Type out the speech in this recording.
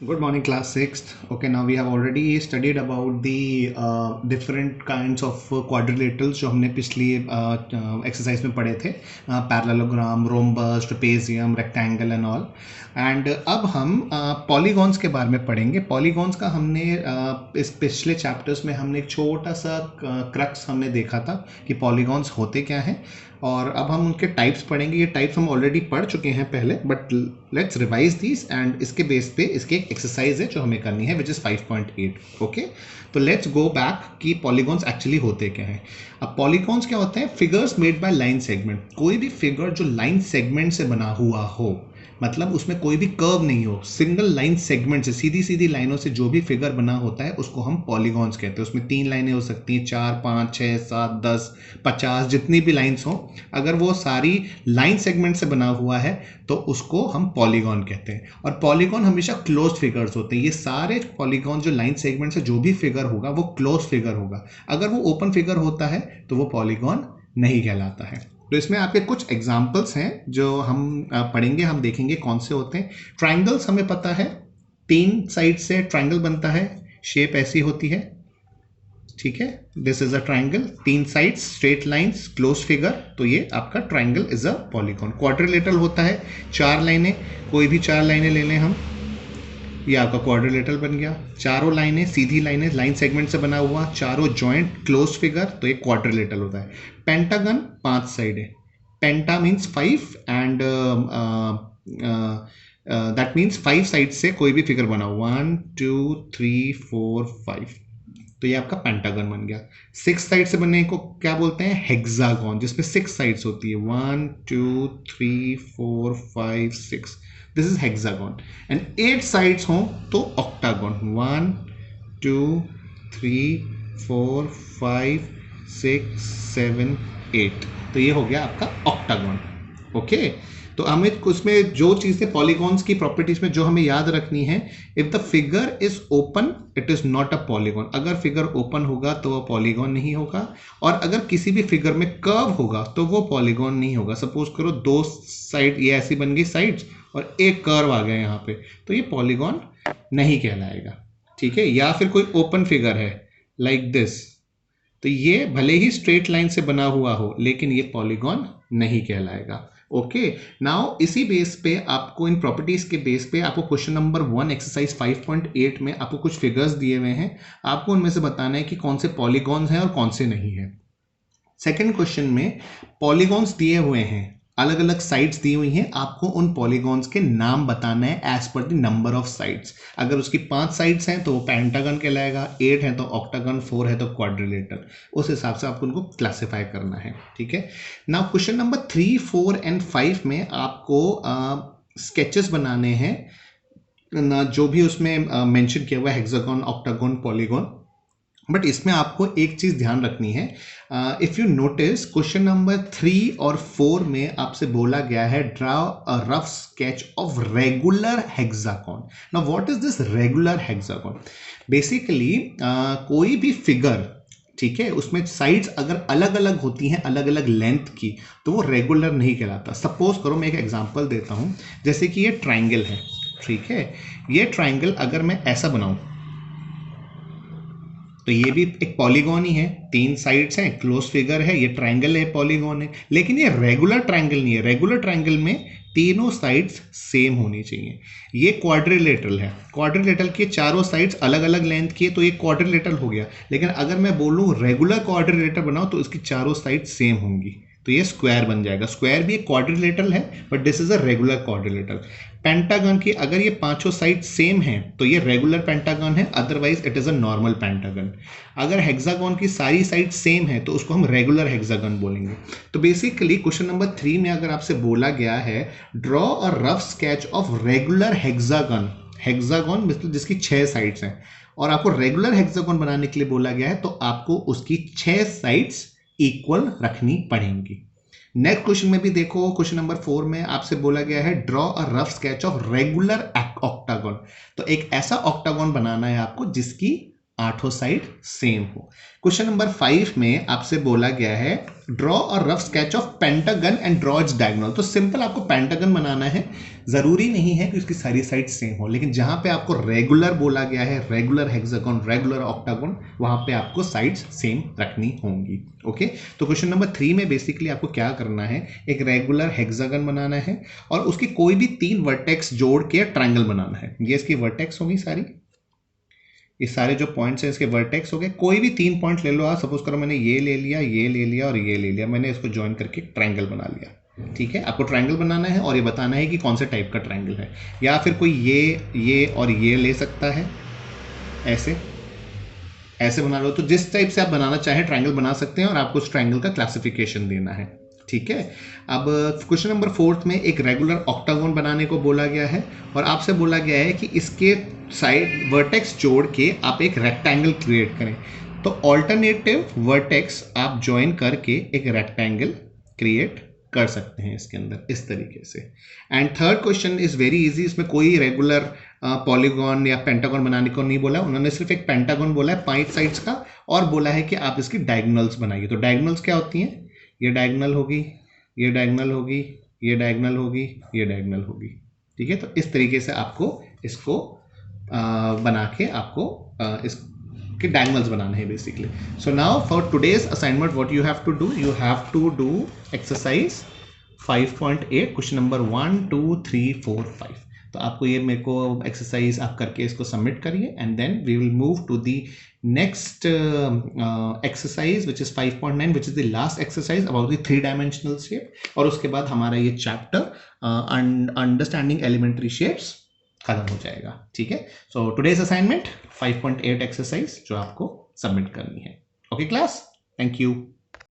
Good morning, class 6th. Okay, now we have already studied about the different kinds of quadrilaterals जो हमने पिछली exercise में पढ़े थे, parallelogram, rhombus, trapezium, rectangle and all. And अब हम पॉलीगॉन्स के बारे में पढ़ेंगे. पॉलीगॉन्स का हमने इस पिछले चैप्टर्स में हमने एक छोटा सा क्रक्स हमने देखा था कि पॉलीगॉन्स होते क्या हैं, और अब हम उनके टाइप्स पढ़ेंगे. ये टाइप्स हम ऑलरेडी पढ़ चुके हैं पहले, but let's revise these and इसके बेस पे इसकी एक एक्सरसाइज है जो हमें करनी है, विच इज़ 5.8. ओके, तो लेट्स गो बैक कि पॉलीगॉन्स एक्चुअली होते क्या हैं. अब पॉलीगॉन्स क्या होते हैं? Figures made by line segment. कोई भी फिगर जो लाइन सेगमेंट से बना हुआ हो, मतलब उसमें कोई भी कर्व नहीं हो, सिंगल लाइन सेगमेंट से, सीधी सीधी लाइनों से जो भी फिगर बना होता है उसको हम पॉलीगॉन्स कहते हैं. उसमें 3 लाइनें हो सकती हैं, 4, 5, 6, 7, 10, 50, जितनी भी लाइन्स हो, अगर वो सारी लाइन सेगमेंट से बना हुआ है तो उसको हम पॉलीगॉन कहते हैं. और पॉलीगॉन हमेशा क्लोज फिगर्स होते हैं. ये सारे पॉलीगॉन जो लाइन सेगमेंट से जो भी फिगर होगा वो क्लोज फिगर होगा. अगर वो ओपन फिगर होता है तो वो पॉलीगॉन नहीं कहलाता है. तो इसमें आपके कुछ एग्जाम्पल्स हैं जो हम पढ़ेंगे, हम देखेंगे कौन से होते हैं. ट्राइंगल्स हमें पता है, 3 साइड से ट्राइंगल बनता है, शेप ऐसी होती है, ठीक है. This is a triangle, 3 sides, straight lines, close figure, तो ये आपका triangle is a polygon. Quadrilateral होता है, 4 लाइनें, कोई भी 4 लाइनें ले लें हम, ये आपका क्वाड्रिलेटरल बन गया. चारों लाइनें सीधी लाइनें, लाइन सेगमेंट से बना हुआ, चारों जॉइंट, क्लोज फिगर, तो एक क्वाड्रिलेटरल होता है. पेंटागन 5 साइड है. Penta means 5 and that means 5 side से कोई भी फिगर बना, 1 2 3 4 5, तो ये आपका पेंटागन बन गया. 6 साइड से बनने को क्या बोलते हैं? हेक्सागन, जिसमें 6 साइड्स होती है, 1 2 3 4 5 6, this is hexagon. And 8 sides हो तो ऑक्टागन, 1 2 3 4 5 6 7 8, तो ये हो गया आपका ऑक्टागन. ओके, तो हमें उसमें जो चीज़ें पॉलीगॉन्स की प्रॉपर्टीज में जो हमें याद रखनी है, if the figure is open it is not a polygon. अगर फिगर ओपन होगा तो वो पॉलीगॉन नहीं होगा, और अगर किसी भी फिगर में कर्व होगा तो वो पॉलीगॉन नहीं होगा. सपोज करो 2 साइड ये ऐसी बन गई साइड्स और एक कर्व आ गया यहाँ पे, तो ये पॉलीगॉन नहीं कहलाएगा, ठीक है. या फिर कोई ओपन फिगर है लाइक दिस, तो ये भले ही स्ट्रेट लाइन से बना हुआ हो लेकिन ये पॉलीगॉन नहीं कहलाएगा. ओके, नाउ इसी बेस पे आपको, इन प्रॉपर्टीज के बेस पे आपको क्वेश्चन नंबर 1 एक्सरसाइज 5.8 में आपको कुछ फिगर्स दिए हुए हैं. आपको उनमें से बताना है कि कौन से पॉलीगॉन्स हैं और कौन से नहीं है. सेकंड क्वेश्चन में पॉलीगॉन्स दिए हुए हैं, अलग अलग साइड्स दी हुई हैं, आपको उन पॉलीगॉन्स के नाम बताना है as per the number of sides. अगर उसकी 5 साइड्स हैं तो वो पेंटागन कहलाएगा, 8 है तो ऑक्टागन, 4 है तो क्वाड्रिलेटर. उस हिसाब से आपको उनको क्लासिफाई करना है, ठीक है. नाउ क्वेश्चन नंबर 3, 4 एंड 5 में आपको स्केचेस बनाने हैं, जो भी उसमें मेंशन किया हुआ है, हेक्सागन, ऑक्टागन, पॉलीगॉन. बट इसमें आपको एक चीज ध्यान रखनी है. If you notice question number 3 और 4 में आपसे बोला गया है draw a rough sketch of regular hexagon. Now what is this regular hexagon? Basically कोई भी फिगर, ठीक है, उसमें साइड्स अगर अलग अलग होती हैं, अलग अलग लेंथ की, तो वो रेगुलर नहीं कहलाता. सपोज करो मैं एक एग्जांपल देता हूं, जैसे कि ये ट्राइंगल है, ठीक है. ये ट्राइंगल अगर मैं ऐसा बनाऊं तो ये भी एक पॉलीगॉन ही है, 3 साइड्स हैं, क्लोज फिगर है, ये ट्राइंगल है, पॉलीगॉन है. लेकिन ये रेगुलर ट्राइंगल नहीं है. रेगुलर ट्राइंगल में तीनों साइड्स सेम होनी चाहिए. ये क्वाड्रिलेटरल है, क्वाड्रिलेटरल के चारों साइड्स अलग अलग लेंथ की है, तो ये क्वाड्रिलेटरल हो गया. लेकिन अगर मैं बोलूं रेगुलर क्वाड्रिलेटर बनाओ तो इसकी चारों साइड सेम होंगी, तो ये स्क्वायर बन जाएगा. स्क्वायर भी एक क्वाड्रिलेटरल है, but this is a regular quadrilateral. Pentagon की अगर ये 5 साइड सेम हैं तो ये रेगुलर पेंटागन है, otherwise it is a normal pentagon. अगर हेक्सागन की सारी साइड सेम है तो उसको हम रेगुलर हेक्सागन बोलेंगे. तो बेसिकली क्वेश्चन नंबर 3 में अगर आपसे बोला गया है draw a rough sketch of regular hexagon, hexagon मतलब जिसकी 6 साइड्स हैं, और आपको रेगुलर हेक्सागन बनाने के लिए बोला गया है, तो आपको उसकी 6 साइड्स इक्वल रखनी पड़ेंगी. नेक्स्ट क्वेश्चन में भी देखो, क्वेश्चन नंबर 4 में आपसे बोला गया है draw a rough sketch of regular octagon. तो एक ऐसा ऑक्टागन बनाना है आपको जिसकी आठों साइड सेम हो। क्वेश्चन नंबर 5 में आपसे बोला गया है ड्रॉ और rough sketch of pentagon and draw its diagonal. तो सिंपल आपको पेंटागन बनाना है, जरूरी नहीं है कि उसकी सारी साइड सेम हो, लेकिन जहां पे आपको रेगुलर बोला गया है, रेगुलर हेक्सागन, रेगुलर ऑक्टागन, वहां पे आपको साइड्स सेम रखनी होंगी। ओके, तो क्वेश्चन नंबर 3 में बेसिकली आपको क्या करना है, एक रेगुलर हेक्सागन बनाना है और उसकी कोई भी 3 वर्टेक्स जोड़ के ट्रायंगल बनाना है। ये इसकी वर्टेक्स होगी सारी, ये सारे जो पॉइंट्स हैं इसके वर्टेक्स हो गए। कोई भी 3 पॉइंट ले लो आप, सपोज करो मैंने ये ले लिया, ये ले लिया और ये ले लिया, मैंने इसको ज्वाइन करके ट्रायंगल बना लिया। ठीक है, आपको ट्रायंगल बनाना है और ये बताना है कि कौन से टाइप का ट्रायंगल है, या फिर कोई ये और ये ले सकता है, ऐसे ऐसे बना लो। तो जिस टाइप से आप बनाना चाहें ट्रायंगल बना सकते हैं और आपको उस ट्रायंगल का क्लासिफिकेशन देना है। ठीक है, अब क्वेश्चन नंबर 4 में एक रेगुलर ऑक्टागोन बनाने को बोला गया है और आपसे बोला गया है कि इसके साइड वर्टेक्स जोड़ के आप एक रेक्टेंगल क्रिएट करें। तो ऑल्टरनेटिव वर्टेक्स आप ज्वाइन करके एक रेक्टेंगल क्रिएट कर सकते हैं इसके अंदर इस तरीके से। And third question is very easy, इसमें कोई रेगुलर पॉलीगॉन या पेंटागन बनाने को नहीं बोला, उन्होंने सिर्फ एक पेंटागन बोला है 5 साइड्स का और बोला है कि आप इसकी डायगोनल्स बनाइए। तो डायगोनल्स क्या होती हैं, ये डायगोनल होगी, ये डायगोनल होगी, ये डायगोनल होगी, ये डायगोनल होगी। ठीक है, तो इस तरीके से आपको इसको बना के आपको इसके डायगोनल्स बनाने हैं basically. So now for today's assignment what you have to do exercise 5.8 question number 1 2 3 4 5। तो आपको ये मेरे को एक्सरसाइज आप करके इसको सबमिट करिए and then we will move to the next exercise which is 5.9 which is the last exercise about the three dimensional shape. और उसके बाद हमारा ये चैप्टर अंडरस्टैंडिंग एलिमेंट्री शेप्स खत्म हो जाएगा। ठीक है, सो टुडेज असाइनमेंट 5.8 एक्सरसाइज जो आपको सबमिट करनी है। Okay class, thank you.